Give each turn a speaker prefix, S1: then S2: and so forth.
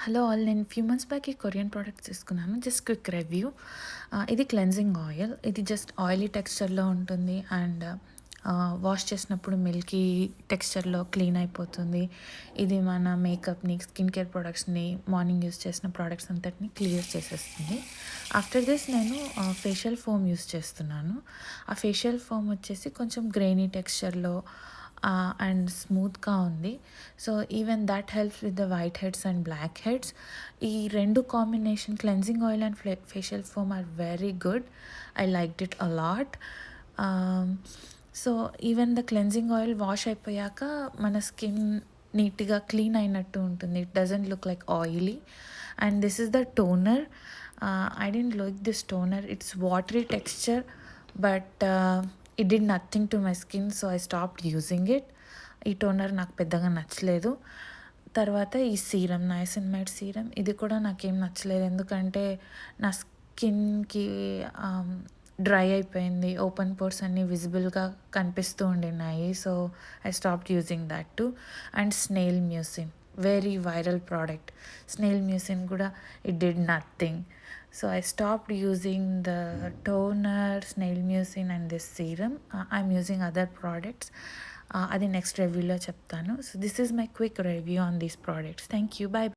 S1: Hello all, నేను few months back ఈ Korean products తీసుకున్నాను. Just quick review. ఇది క్లెన్జింగ్ ఆయిల్. ఇది జస్ట్ ఆయిలీ టెక్స్చర్లో ఉంటుంది అండ్ వాష్ చేసినప్పుడు మిల్కీ టెక్స్చర్లో క్లీన్ అయిపోతుంది. ఇది మన మేకప్ని, స్కిన్ కేర్ ప్రోడక్ట్స్ని, మార్నింగ్ యూస్ చేసిన ప్రోడక్ట్స్ అంతటిని క్లియర్ చేసేస్తుంది. ఆఫ్టర్ దిస్ నేను ఫేషియల్ ఫోమ్ యూస్ చేస్తున్నాను. ఆ ఫేషియల్ ఫోమ్ వచ్చేసి కొంచెం గ్రెయినీ టెక్స్చర్లో అండ్ స్మూత్గా ఉంది. So even that helps with the white heads and black heads. ఈ రెండు combination cleansing oil and facial foam are very good. I liked it a lot. So even the cleansing oil wash అయిపోయాక మన skin నీట్గా clean అయినట్టు ఉంటుంది. It doesn't look like oily. And this is the toner. I didn't like this toner. It's watery texture, but it did nothing to my skin, so I stopped using it. ఈ toner నాకు పెద్దగా నచ్చలేదు. తర్వాత ఈ serum, niacinamide serum, ఇది కూడా నాకేం నచ్చలేదు. ఎందుకంటే నా స్కిన్కి డ్రై అయిపోయింది. ఓపెన్ పోర్స్ అన్నీ విజిబుల్గా కనిపిస్తూ ఉండినాయి. So I stopped using that too. And snail mucin, very viral product. Snail mucin కూడా it did nothing. So I stopped using the toner, snail mucin and this serum. I'm using other products. అది next రివ్యూలో చెప్తాను. So this is my quick review on these products. Thank you. Bye.